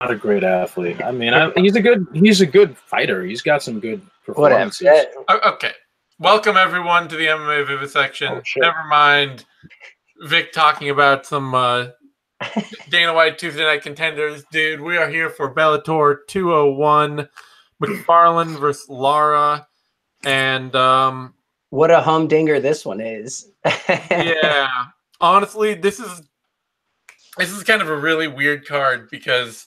not a great athlete. I mean, he's a good fighter. He's got some good performances. Whatever. Okay. Welcome everyone to the MMA Vivisection. Oh, never mind Vic talking about some Dana White Tuesday Night Contenders. Dude, we are here for Bellator 201, McFarlane versus Lara. And what a humdinger this one is. Yeah. Honestly, this is kind of a really weird card because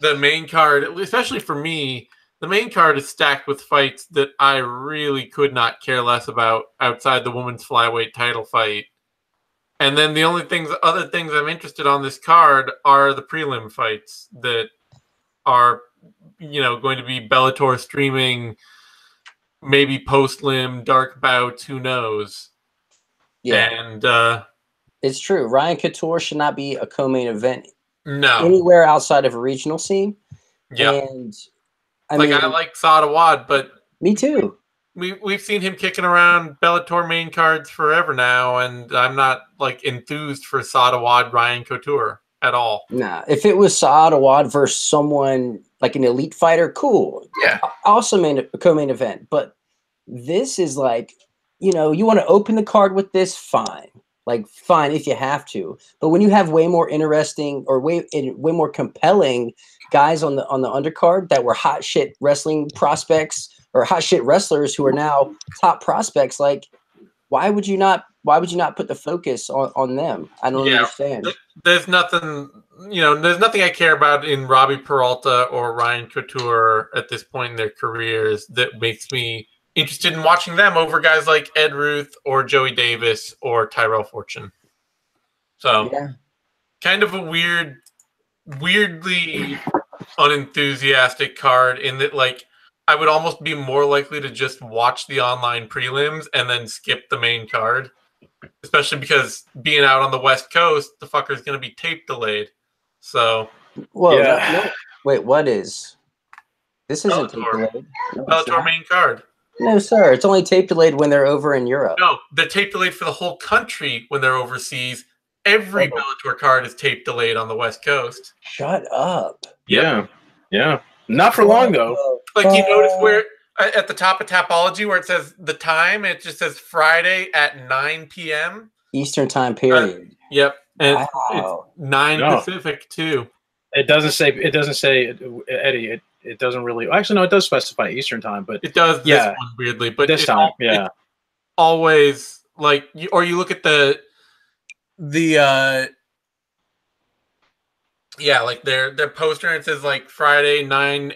the main card, especially for me, the main card is stacked with fights that I really could not care less about outside the women's flyweight title fight. And then the only other things I'm interested on this card are the prelim fights that are, going to be Bellator streaming, maybe post-lim, dark bouts, who knows. Yeah. And it's true. Ryan Couture should not be a co-main event anywhere outside of a regional scene. Yeah. And I like Awad, but me too. We've seen him kicking around Bellator main cards forever now, and I'm not enthused for Awad Ryan Couture at all. Nah, if it was Awad versus someone like an elite fighter, cool. Yeah. Also co-main event, but this is you want to open the card with this, fine. Fine if you have to, but when you have way more interesting or way more compelling guys on the undercard that were hot shit wrestling prospects or hot shit wrestlers who are now top prospects, why would you not put the focus on them? I don't understand. There's nothing, there's nothing I care about in Robbie Peralta or Ryan Couture at this point in their careers that makes me interested in watching them over guys like Ed Ruth or Joey Davis or Tyrell Fortune. So kind of a weirdly unenthusiastic card in that I would almost be more likely to just watch the online prelims and then skip the main card. Especially because being out on the West Coast, the fucker's going to be tape delayed. So wait, what is this? Isn't tape delayed. Bellator main card. No, sir. It's only tape delayed when they're over in Europe. No, they're tape delayed for the whole country when they're overseas. Every Bellator card is tape delayed on the West Coast. Shut up. Yeah. Not for long, though. You notice where at the top of Tapology where it says the time, it just says Friday at 9 p.m. Eastern time period. Yep. And it's 9 Pacific, too. It doesn't say, Eddie, it doesn't really. Actually, no, it does specify Eastern time, but it does. This one weirdly, but this time, it's always or you look at their poster and it says Friday 9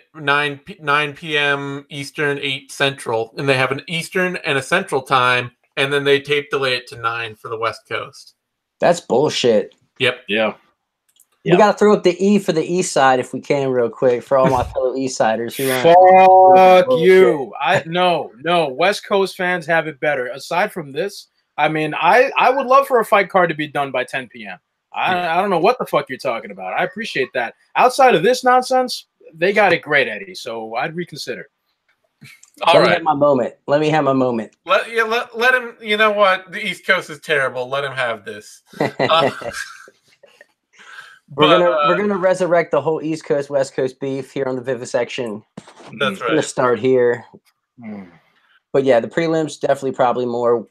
p.m. Eastern, 8 Central, and they have an Eastern and a Central time, and then they tape delay it to 9 for the West Coast. That's bullshit. Yep. Yeah. We got to throw up the E for the East Side if we can, real quick, for all my fellow East Siders. Fuck you! No. West Coast fans have it better. Aside from this, I mean, I would love for a fight card to be done by 10 p.m. I don't know what the fuck you're talking about. I appreciate that. Outside of this nonsense, they got it great, Eddie. So I'd reconsider. Let me have my moment. Let him. You know what? The East Coast is terrible. Let him have this. We're gonna resurrect the whole East Coast West Coast beef here on the Vivisection. That's right. We're gonna start here. But yeah, the prelims definitely probably more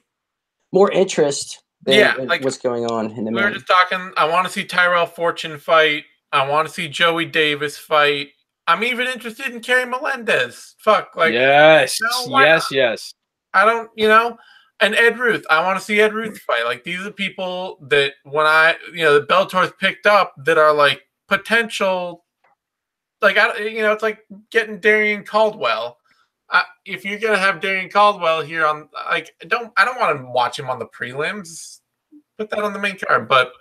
interest than what's going on in the we were just talking. I want to see Tyrell Fortune fight. I want to see Joey Davis fight. I'm even interested in Kerry Melendez. Yes. I don't, and Ed Ruth. I want to see Ed Ruth fight. These are people that when the Bellator's picked up that are potential. It's like getting Darian Caldwell. If you're gonna have Darian Caldwell here on, I don't want to watch him on the prelims. Put that on the main card, but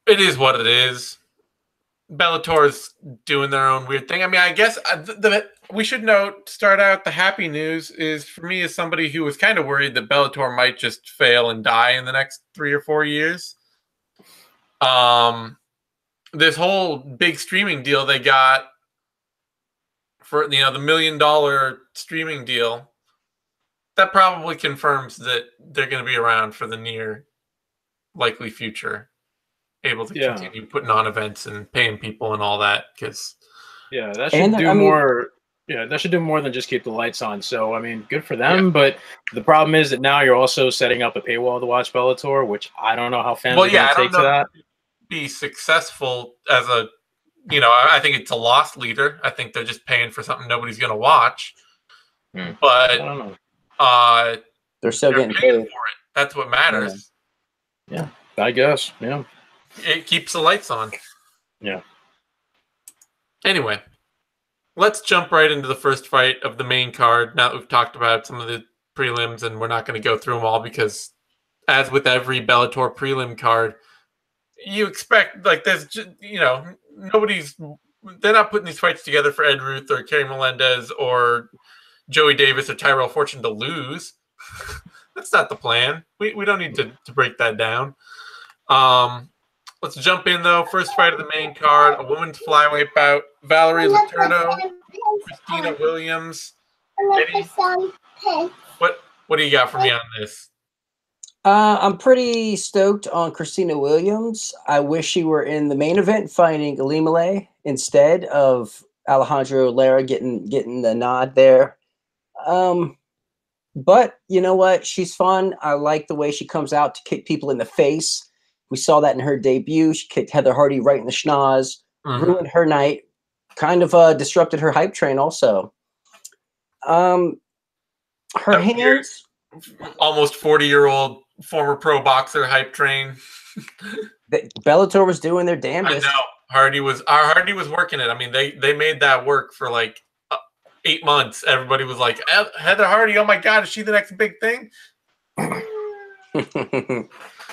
it is what it is. Bellator's doing their own weird thing. I mean, I guess we should start out the happy news is for me as somebody who was kind of worried that Bellator might just fail and die in the next 3 or 4 years. This whole big streaming deal they got for the $1 million streaming deal, that probably confirms that they're going to be around for the near likely future. able to continue putting on events and paying people and all that. Because that should do more. Yeah, that should do more than just keep the lights on. So, I mean, good for them. Yeah. But the problem is that now you're also setting up a paywall to watch Bellator, which I don't know how fans are going to take to that. Be successful as a, I think it's a loss leader. I think they're just paying for something nobody's going to watch. But I don't know. They're still getting paid for it. That's what matters. Yeah, I guess. Yeah. It keeps the lights on. Yeah. Anyway. Let's jump right into the first fight of the main card. Now that we've talked about some of the prelims, and we're not going to go through them all because, as with every Bellator prelim card, you expect, like, there's just, they're not putting these fights together for Ed Ruth or Kerry Melendez or Joey Davis or Tyrell Fortune to lose. That's not the plan. We don't need to break that down. Let's jump in, though. First fight of the main card, a women's flyweight bout. Valerie Letourneau, Christina Williams. What do you got for me on this? I'm pretty stoked on Christina Williams. I wish she were in the main event fighting Elimele instead of Alejandro Lara getting the nod there. But you know what? She's fun. I like the way she comes out to kick people in the face. We saw that in her debut. She kicked Heather Hardy right in the schnoz, ruined her night, kind of disrupted her hype train also. Her hands... Almost 40-year-old former pro boxer hype train. Bellator was doing their damnedest. I know. Hardy was working it. I mean, they made that work for like 8 months. Everybody was like, Heather Hardy, oh my God, is she the next big thing? All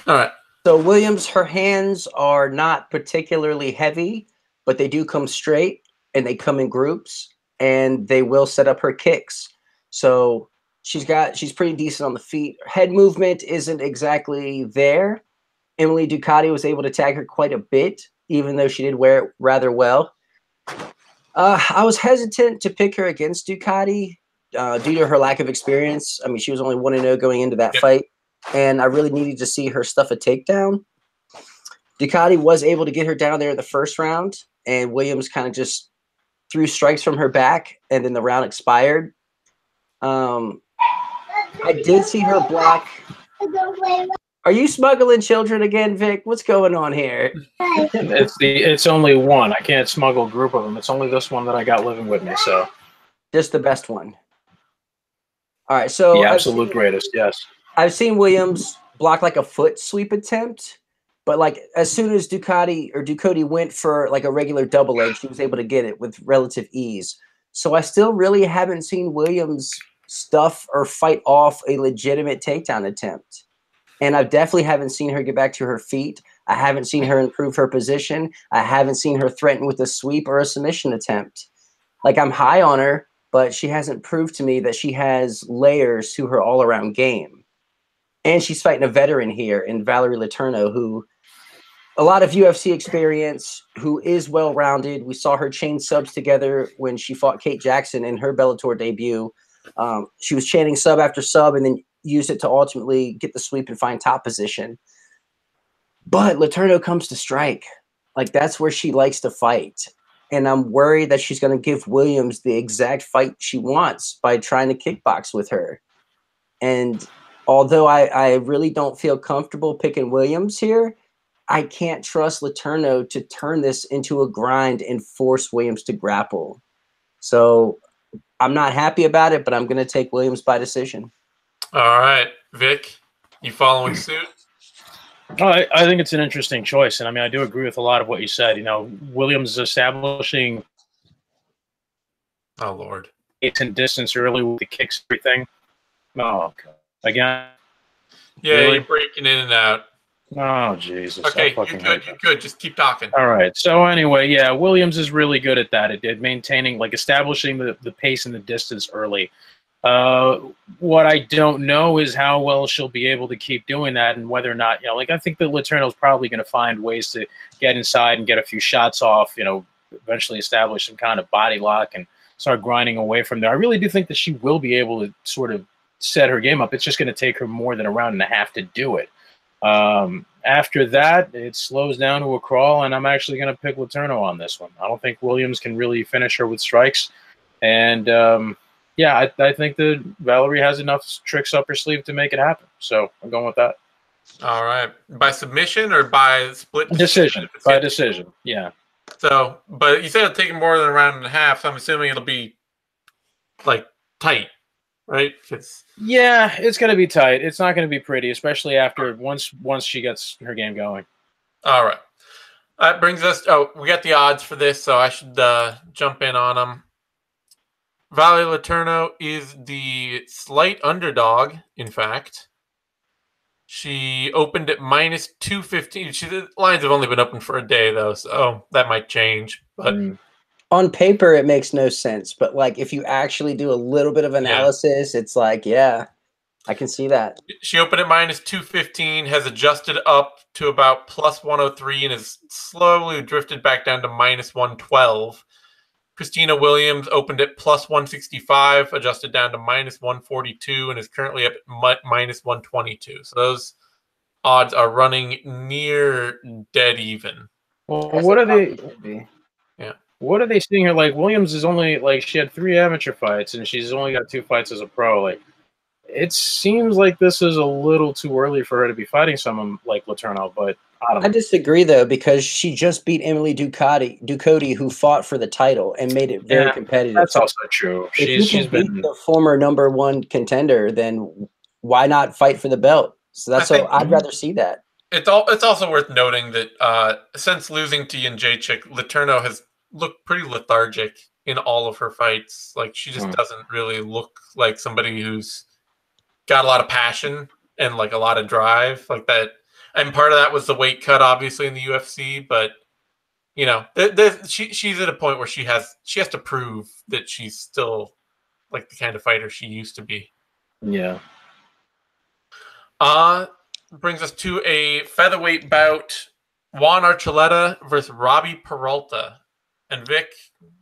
right. So Williams, her hands are not particularly heavy, but they do come straight and they come in groups and they will set up her kicks. So she's pretty decent on the feet. Her head movement isn't exactly there. Emily Ducati was able to tag her quite a bit, even though she did wear it rather well. I was hesitant to pick her against Ducati due to her lack of experience. I mean, she was only 1-0 going into that fight. And I really needed to see her stuff a takedown. Ducati was able to get her down there in the first round, and Williams kind of just threw strikes from her back, and then the round expired. I did see her block. Are you smuggling children again, Vic? What's going on here? It's only one. I can't smuggle a group of them. It's only this one that I got living with me. So just the best one. All right. So the absolute greatest. Yes. I've seen Williams block like a foot sweep attempt, but like as soon as Ducati went for like a regular double leg, she was able to get it with relative ease. So I still really haven't seen Williams stuff or fight off a legitimate takedown attempt. And I definitely haven't seen her get back to her feet. I haven't seen her improve her position. I haven't seen her threaten with a sweep or a submission attempt. Like, I'm high on her, but she hasn't proved to me that she has layers to her all-around game. And she's fighting a veteran here in Valerie Letourneau, who a lot of UFC experience, who is well-rounded. We saw her chain subs together when she fought Kate Jackson in her Bellator debut. She was chaining sub after sub and then used it to ultimately get the sweep and find top position. But Letourneau comes to strike. Like, that's where she likes to fight. And I'm worried that she's going to give Williams the exact fight she wants by trying to kickbox with her. And although I really don't feel comfortable picking Williams here, I can't trust Letourneau to turn this into a grind and force Williams to grapple. So I'm not happy about it, but I'm going to take Williams by decision. All right, Vic, you following suit? I think it's an interesting choice. And I mean, I do agree with a lot of what you said. You know, Williams is establishing it's in distance early with the kicks, everything. Oh, God. Again? Yeah, really? You're breaking in and out. Oh, Jesus. Okay, you're good. Just keep talking. All right. So anyway, yeah, Williams is really good at that. It did maintaining, like, establishing the pace and the distance early. What I don't know is how well she'll be able to keep doing that and whether or not, you know, like, I think that Letourneau is probably going to find ways to get inside and get a few shots off, you know, eventually establish some kind of body lock and start grinding away from there. I really do think that she will be able to sort of set her game up. It's just going to take her more than a round and a half to do it. after that, it slows down to a crawl, and I'm actually going to pick Letourneau on this one. I don't think Williams can really finish her with strikes. And, yeah, I think that Valerie has enough tricks up her sleeve to make it happen. So I'm going with that. All right. By submission or by split decision? By decision, yeah. So, but you said it'll take more than a round and a half, so I'm assuming it'll be, like, tight, right? Yeah, it's going to be tight. It's not going to be pretty, especially after once she gets her game going. All right. That brings us... Oh, we got the odds for this, so I should jump in on them. Valerie Letourneau is the slight underdog, in fact. She opened at minus 215. The lines have only been open for a day, though, so that might change. But on paper, it makes no sense. But like, if you actually do a little bit of analysis, it's like, yeah, I can see that. She opened at minus 215, has adjusted up to about plus 103, and has slowly drifted back down to minus 112. Christina Williams opened at plus 165, adjusted down to minus 142, and is currently up at minus 122. So those odds are running near dead even. Well, what are they? Yeah. What are they seeing here? Like, Williams is only, like, she had 3 amateur fights, and she's only got 2 fights as a pro. Like, it seems like this is a little too early for her to be fighting someone like Letourneau, but I don't know. I disagree, though, because she just beat Emily Ducote, who fought for the title and made it very competitive. That's also true. She's been the former #1 contender, then why not fight for the belt? So that's all. I'd rather see that. It's also worth noting that since losing to Jędrzejczyk, Letourneau has looked pretty lethargic in all of her fights. Like, she just doesn't really look like somebody who's got a lot of passion and like a lot of drive like that. And part of that was the weight cut, obviously, in the UFC. But you know, she's at a point where she has to prove that she's still like the kind of fighter she used to be. Yeah. Brings us to a featherweight bout: Juan Archuleta versus Robbie Peralta. And Vic,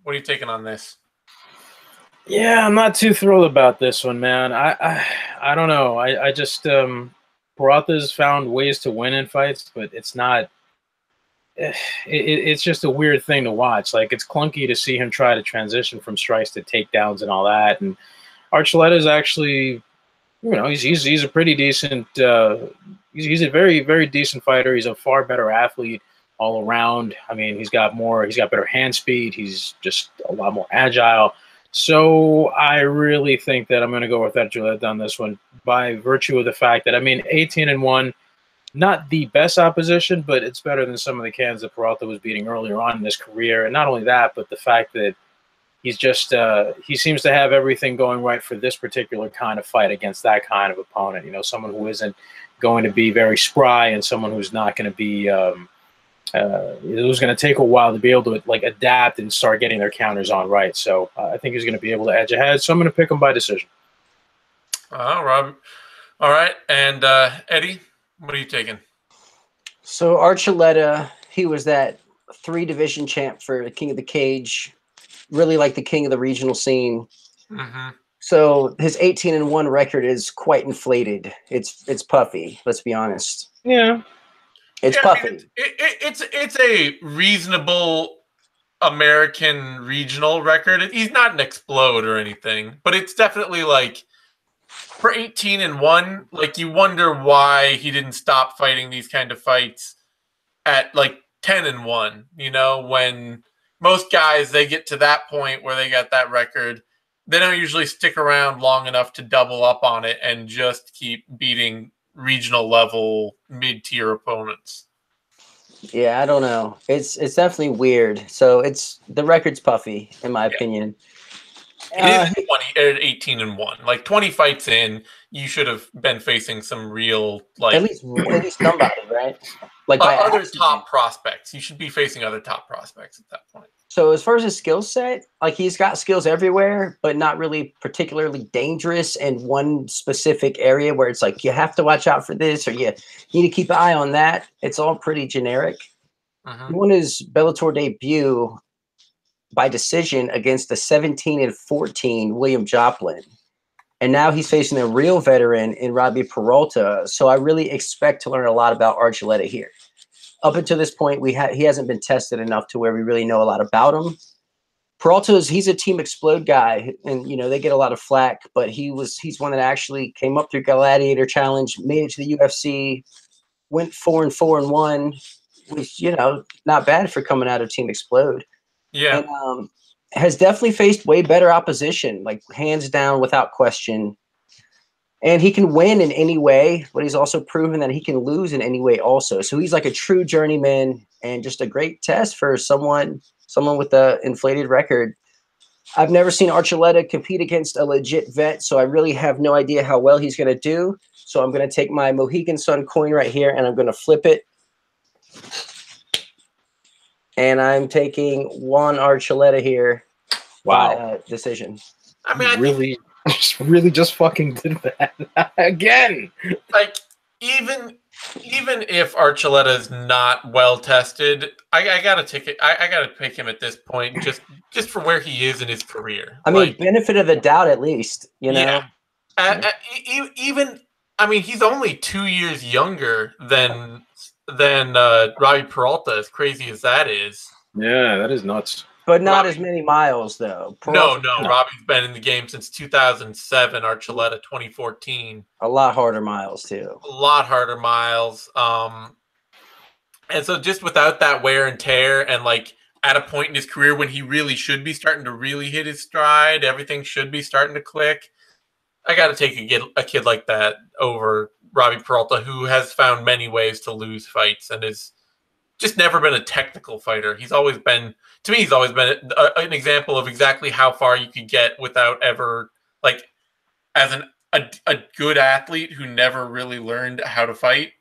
what are you taking on this? Yeah, I'm not too thrilled about this one, man. I don't know. I just Peralta's found ways to win in fights, but it's not. It's just a weird thing to watch. Like, it's clunky to see him try to transition from strikes to takedowns and all that. And Archuleta is actually, you know, he's a pretty decent. He's a very, very decent fighter. He's a far better athlete all around. I mean, he's got better hand speed. He's just a lot more agile. So I really think that I'm going to go with Archuleta on this one by virtue of the fact that, I mean, 18-1, not the best opposition, but it's better than some of the cans that Peralta was beating earlier on in his career. And not only that, but the fact that he's just he seems to have everything going right for this particular kind of fight against that kind of opponent. You know, someone who isn't going to be very spry and someone who's not going to be it was going to take a while to be able to like adapt and start getting their counters on right. So I think he's going to be able to edge ahead. So I'm going to pick him by decision. Rob. All right. And Eddie, what are you taking? So Archuleta, he was that 3-division champ for the King of the Cage, really like the king of the regional scene. So his 18-1 record is quite inflated. It's puffy. Let's be honest. Yeah. It's puffy. I mean, it's a reasonable American regional record. He's not an explode or anything, but it's definitely like for 18-1, like you wonder why he didn't stop fighting these kind of fights at like 10-1, you know, when most guys, they get to that point where they got that record, they don't usually stick around long enough to double up on it and just keep beating regional level mid-tier opponents. Yeah, I don't know. It's definitely weird. So the record's puffy in my opinion. It is 18-1. Like 20 fights in, you should have been facing some real like at least somebody, right? Like by other top prospects. You should be facing other top prospects at that point. So as far as his skill set, like he's got skills everywhere, but not really particularly dangerous in one specific area where it's like you have to watch out for this or you need to keep an eye on that. It's all pretty generic. He won his Bellator debut by decision against the 17-14 William Joplin. And now he's facing a real veteran in Robbie Peralta. So I really expect to learn a lot about Archuleta here. Up until this point, he hasn't been tested enough to where we really know a lot about him. Peralta he's a Team Explode guy, and they get a lot of flack, but he's one that actually came up through Gladiator Challenge, made it to the UFC, went 4-4-1, which not bad for coming out of Team Explode. Yeah. And has definitely faced way better opposition, like hands down, without question. And he can win in any way, but he's also proven that he can lose in any way also. So he's like a true journeyman and just a great test for someone with an inflated record. I've never seen Archuleta compete against a legit vet, so I really have no idea how well he's going to do. So I'm going to take my Mohegan Sun coin right here, and I'm going to flip it. And I'm taking Juan Archuleta here by decision. I mean, really just fucking did that again. Like, even if Archuleta is not well tested, I gotta take it. I gotta pick him at this point, just for where he is in his career. I mean, benefit of the doubt, at least. Yeah. Even he's only 2 years younger than Robbie Peralta, as crazy as that is. Yeah, that is nuts. But not as many miles, though. No. Robbie's been in the game since 2007. Archuleta 2014. A lot harder miles, too. A lot harder miles. And so just without that wear and tear, and like at a point in his career when he really should be starting to really hit his stride, everything should be starting to click. I got to take a kid like that over Robbie Peralta, who has found many ways to lose fights and is just never been a technical fighter. He's always been an example of exactly how far you could get without ever, like, as a good athlete who never really learned how to fight.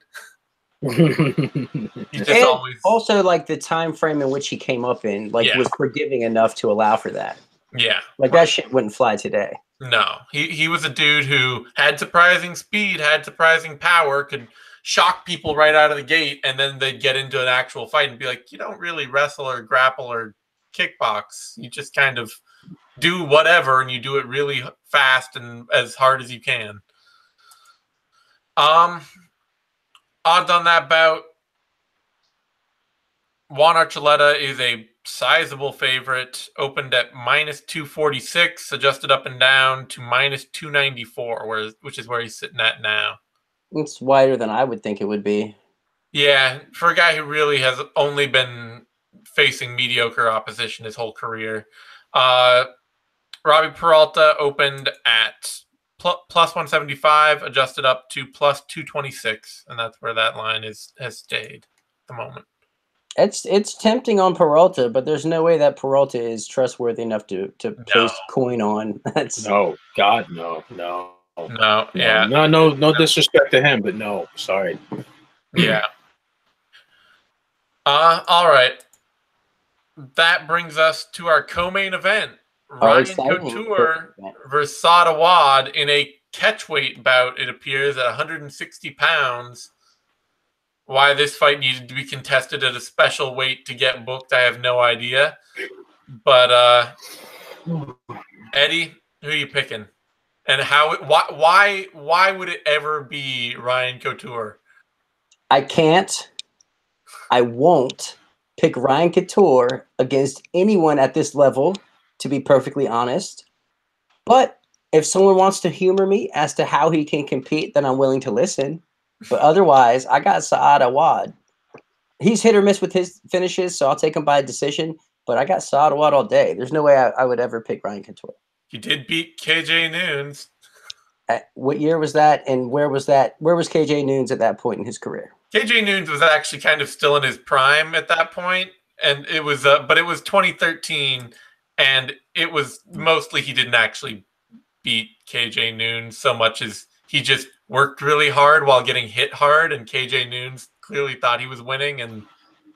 He's just always also like the time frame in which he came up in, was forgiving enough to allow for that. Yeah, that shit wouldn't fly today. No, he was a dude who had surprising speed, had surprising power, could shock people right out of the gate, and then they'd get into an actual fight and be like, you don't really wrestle or grapple or kickbox. You just kind of do whatever, and you do it really fast and as hard as you can. Odds on that bout, Juan Archuleta is a sizable favorite, opened at -246, adjusted up and down to -294, which is where he's sitting at now. It's wider than I would think it would be. Yeah, for a guy who really has only been facing mediocre opposition his whole career. Robbie Peralta opened at +175, adjusted up to +226, and that's where that line has stayed at the moment. It's tempting on Peralta, but there's no way that Peralta is trustworthy enough to place coin on. No, disrespect to him, but no, sorry. Yeah. All right. That brings us to our co-main event. Ryan Couture versus Awad in a catchweight bout, it appears, at 160 pounds. Why this fight needed to be contested at a special weight to get booked, I have no idea. But Eddie, who are you picking? And why would it ever be Ryan Couture? I can't. I won't pick Ryan Couture against anyone at this level, to be perfectly honest. But if someone wants to humor me as to how he can compete, then I'm willing to listen. But otherwise, I got Saad Awad. He's hit or miss with his finishes, so I'll take him by decision. But I got Saad Awad all day. There's no way I would ever pick Ryan Couture. He did beat KJ Noons. What year was that? And where was that? Where was KJ Noons at that point in his career? KJ Noons was actually kind of still in his prime at that point, and it was, but it was 2013, and it was mostly he didn't actually beat KJ Noons so much as he just worked really hard while getting hit hard, and KJ Noons clearly thought he was winning and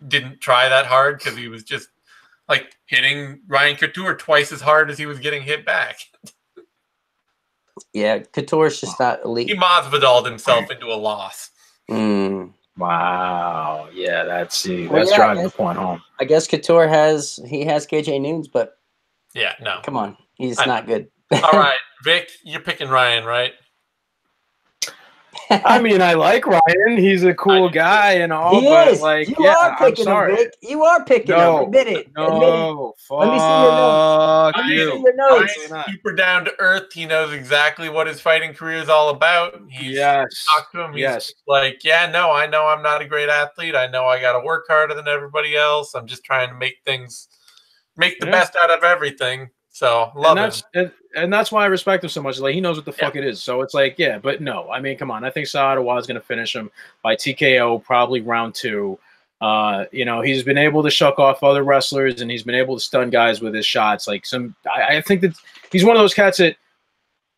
didn't try that hard because he was just like hitting Ryan Couture twice as hard as he was getting hit back. Yeah, Couture's just not elite. He Masvidal'd himself into a loss. Wow. Yeah, that's driving the point home. I guess Couture has KJ Noons, but yeah, no. Come on. He's not good. All right, Vic, you're picking Ryan, right? I mean, I like Ryan. He's a cool guy and all, He but is. like, You yeah, are I'm picking him, sorry. Vic. You are picking him. No, Admit it. Admit it. no, Let me see your notes. fuck Let me see you. your notes. Ryan's super down to earth. He knows exactly what his fighting career is all about. He's Yes. talked to him. He's Yes. like, yeah, no, I know I'm not a great athlete. I know I got to work harder than everybody else. I'm just trying to make the best out of everything. So love him. And that's why I respect him so much. Like, he knows what the fuck it is. So it's like, yeah, but no. I mean, come on. I think Awad's going to finish him by TKO, probably round 2. You know, he's been able to shuck off other wrestlers, and he's been able to stun guys with his shots. Like, I think that he's one of those cats that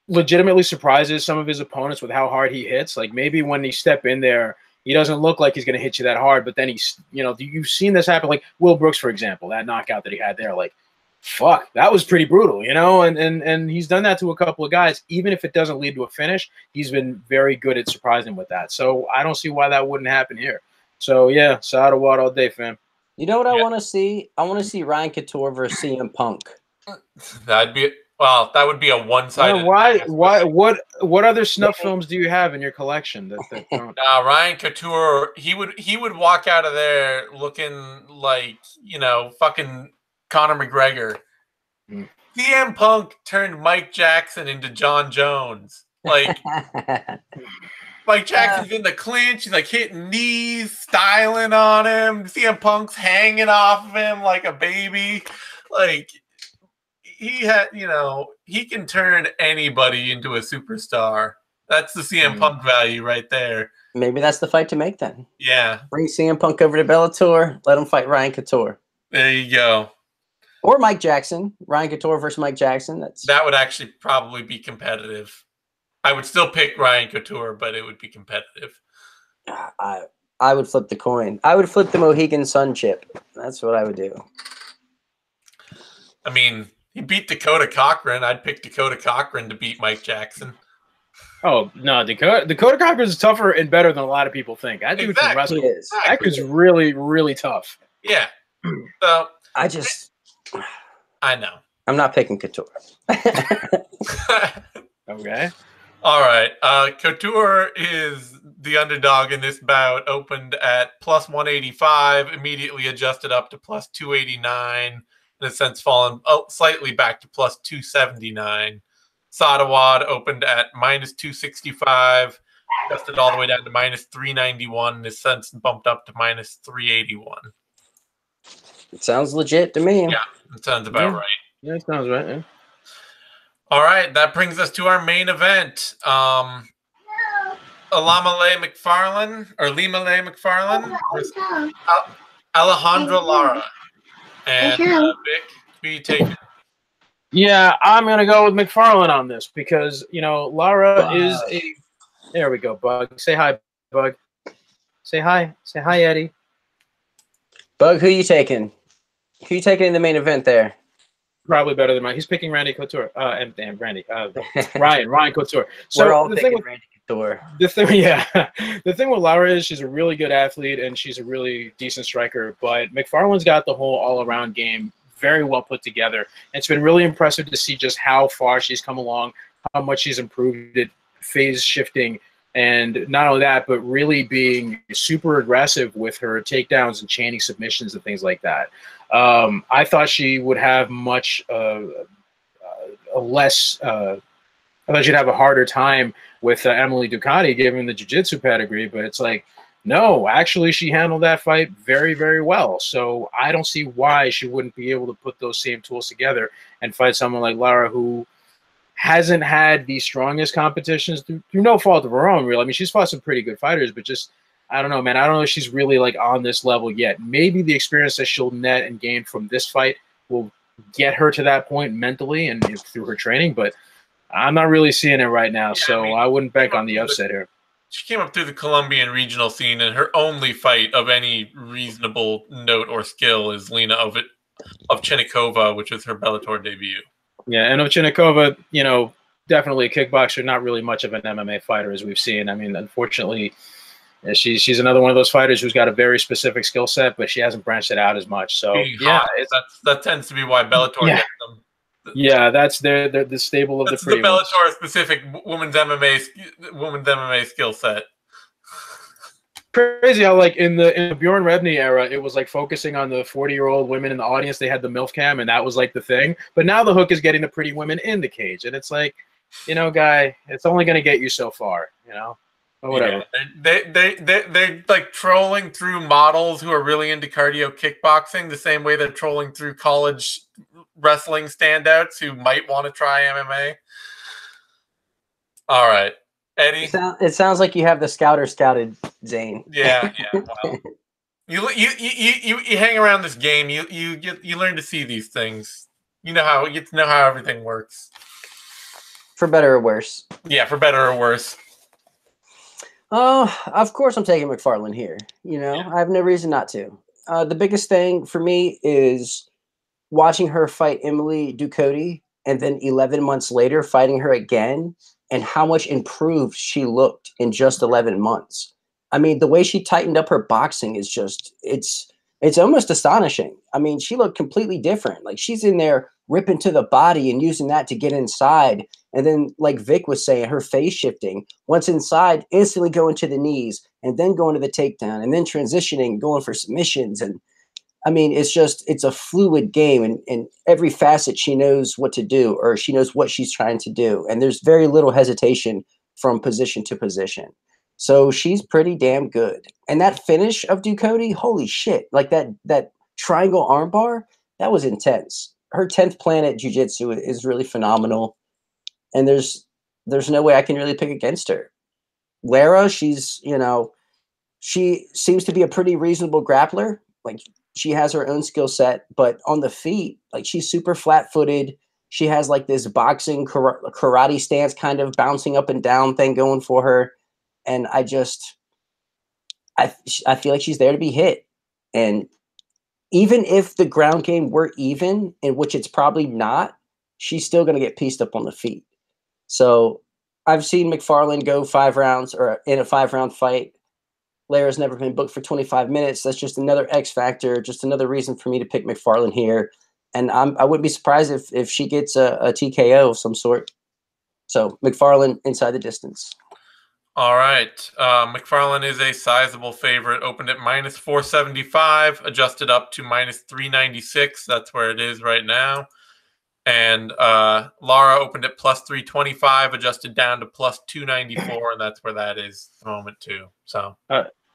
legitimately surprises some of his opponents with how hard he hits. Like, maybe when he step in there, he doesn't look like he's going to hit you that hard, but then he's, you know, you've seen this happen. Like Will Brooks, for example, that knockout that he had there, like, fuck, that was pretty brutal, you know, and he's done that to a couple of guys. Even if it doesn't lead to a finish, he's been very good at surprising with that. So I don't see why that wouldn't happen here. So yeah, Awad all day, fam. You know what I want to see? I want to see Ryan Couture versus CM Punk. That would be a one-sided. What other snuff films do you have in your collection that don't? Ryan Couture, he would walk out of there looking like, you know, fucking Conor McGregor. CM Punk turned Mike Jackson into John Jones. Like, Mike Jackson's in the clinch. He's like hitting knees, styling on him. CM Punk's hanging off of him like a baby. Like, he had, you know, he can turn anybody into a superstar. That's the CM Punk value right there. Maybe that's the fight to make then. Yeah. Bring CM Punk over to Bellator. Let him fight Ryan Couture. There you go. Or Mike Jackson. Ryan Couture versus Mike Jackson. That would actually probably be competitive. I would still pick Ryan Couture, but it would be competitive. I would flip the coin. I would flip the Mohegan Sun chip. That's what I would do. I mean, he beat Dakota Cochran. I'd pick Dakota Cochran to beat Mike Jackson. Oh no, Dakota Cochran is tougher and better than a lot of people think. That dude can wrestle. That dude's really, really tough. Yeah. So I know. I'm not picking Couture. Okay. All right. Couture is the underdog in this bout. Opened at plus 185, immediately adjusted up to plus 289. In a sense, fallen slightly back to plus 279. Awad opened at minus 265, adjusted all the way down to minus 391. In a sense, bumped up to minus 381. It sounds legit to me. Yeah, it sounds about right. Yeah, it sounds right. Yeah. All right, that brings us to our main event. Alamale McFarlane or Limale McFarlane versus Alejandra Lara. And Vic, who you taking? Yeah, I'm gonna go with McFarlane on this because, you know, Lara is a. There we go, Bug. Say hi, Bug. Say hi. Say hi, Eddie. Bug, who you taking? Who you taking in the main event there? Probably better than mine. He's picking Randy Couture. Ryan Couture. So we're all picking Randy Couture. The thing with Lara is she's a really good athlete and she's a really decent striker. But McFarlane's got the whole all-around game very well put together. And it's been really impressive to see just how far she's come along, how much she's improved at phase shifting, and not only that, but really being super aggressive with her takedowns and chaining submissions and things like that. I thought she would have much less. I thought she'd have a harder time with Emily Ducati, given the jiu-jitsu pedigree. But it's like, no, actually, she handled that fight very, very well. So I don't see why she wouldn't be able to put those same tools together and fight someone like Lara, who hasn't had the strongest competitions through no fault of her own, really. I mean, she's fought some pretty good fighters, but just, I don't know, man. I don't know if she's really like on this level yet. Maybe the experience that she'll net and gain from this fight will get her to that point mentally and through her training, but I'm not really seeing it right now. Yeah, so I wouldn't bank on the upset here. She came up through the Colombian regional scene, and her only fight of any reasonable note or skill is Lena Ovchinnikova, which is her Bellator debut. Yeah, and Ovchinnikova, you know, definitely a kickboxer, not really much of an MMA fighter, as we've seen. I mean, unfortunately, she's another one of those fighters who's got a very specific skill set, but she hasn't branched it out as much. So yeah, that tends to be why Bellator gets them. Yeah, that's the stable of That's the pretty the ones. Bellator specific women's MMA skill set. Crazy how like in the Bjorn Rebney era, it was like focusing on the 40-year-old women in the audience. They had the MILF cam, and that was like the thing. But now the hook is getting the pretty women in the cage, and it's like, you know, guy, it's only going to get you so far, you know. Or whatever. Yeah, they're like trolling through models who are really into cardio kickboxing the same way they're trolling through college wrestling standouts who might want to try MMA. All right, Eddie. It sounds like you have the scouted, Zane. Yeah. Well, you hang around this game. You learn to see these things. You get to know how everything works. For better or worse. Yeah, for better or worse. Of course I'm taking McFarland here. You know, I have no reason not to. The biggest thing for me is watching her fight Emily Ducote and then 11 months later fighting her again and how much improved she looked in just 11 months. I mean, the way she tightened up her boxing is just, it's almost astonishing. I mean, she looked completely different. Like she's in there ripping to the body and using that to get inside. And then like Vic was saying, her face shifting once inside, instantly going to the knees and then going to the takedown and then transitioning, going for submissions. And I mean, it's a fluid game and every facet she knows what to do or she knows what she's trying to do. And there's very little hesitation from position to position. So she's pretty damn good. And that finish of Ducote, holy shit. Like that triangle armbar, that was intense. Her 10th planet jiu-jitsu is really phenomenal. And there's no way I can really pick against her. Lara, she's, you know, she seems to be a pretty reasonable grappler. Like she has her own skill set, but on the feet, like she's super flat-footed. She has like this boxing karate stance kind of bouncing up and down thing going for her. And I feel like she's there to be hit. And even if the ground game were even, in which it's probably not, she's still going to get pieced up on the feet. So I've seen McFarland go 5 rounds or in a 5-round fight. Lara's never been booked for 25 minutes. That's just another X factor, just another reason for me to pick McFarland here. And I wouldn't be surprised if she gets a TKO of some sort. So McFarland inside the distance. All right. McFarlane is a sizable favorite. Opened at -475, adjusted up to -396. That's where it is right now. And Lara opened at +325, adjusted down to +294, and that's where that is at the moment too. So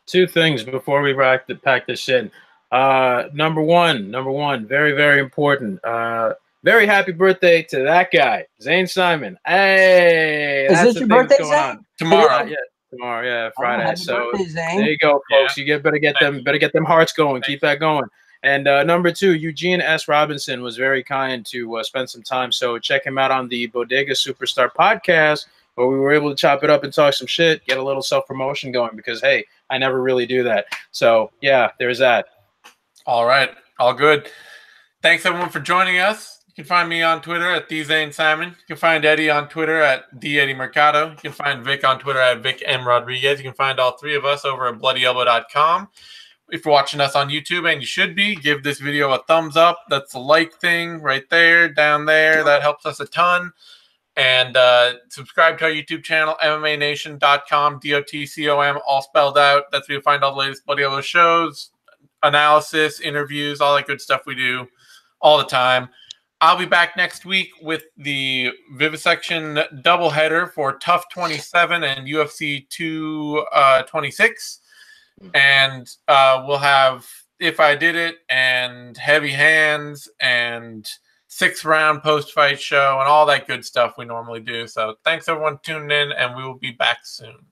2 things before we pack this in. Number one, very, very important. Very happy birthday to that guy, Zane Simon. Hey, is this your birthday, Zane? Tomorrow. Tomorrow, yeah, Friday. Happy So birthday, Zane. there you go, folks. You better get them hearts going. Keep that going. And number 2, Eugene S. Robinson was very kind to spend some time. So check him out on the Bodega Superstar podcast, where we were able to chop it up and talk some shit, get a little self-promotion going because, hey, I never really do that. So, yeah, there's that. All right. All good. Thanks, everyone, for joining us. You can find me on Twitter at @TheZaneSimon. You can find Eddie on Twitter at @TheEddieMercado. You can find Vic on Twitter at VicMRodriguez. You can find all 3 of us over at BloodyElbow.com. If you're watching us on YouTube, and you should be, give this video a thumbs up. That's the like thing right there, down there. That helps us a ton. And subscribe to our YouTube channel, MMANation.com, DOTCOM, all spelled out. That's where you'll find all the latest Bloody Elbow shows, analysis, interviews, all that good stuff we do all the time. I'll be back next week with the Vivisection doubleheader for Tough 27 and UFC 226. And we'll have If I Did It and Heavy Hands and 6-round post-fight show and all that good stuff we normally do. So thanks, everyone, tuning in, and we will be back soon.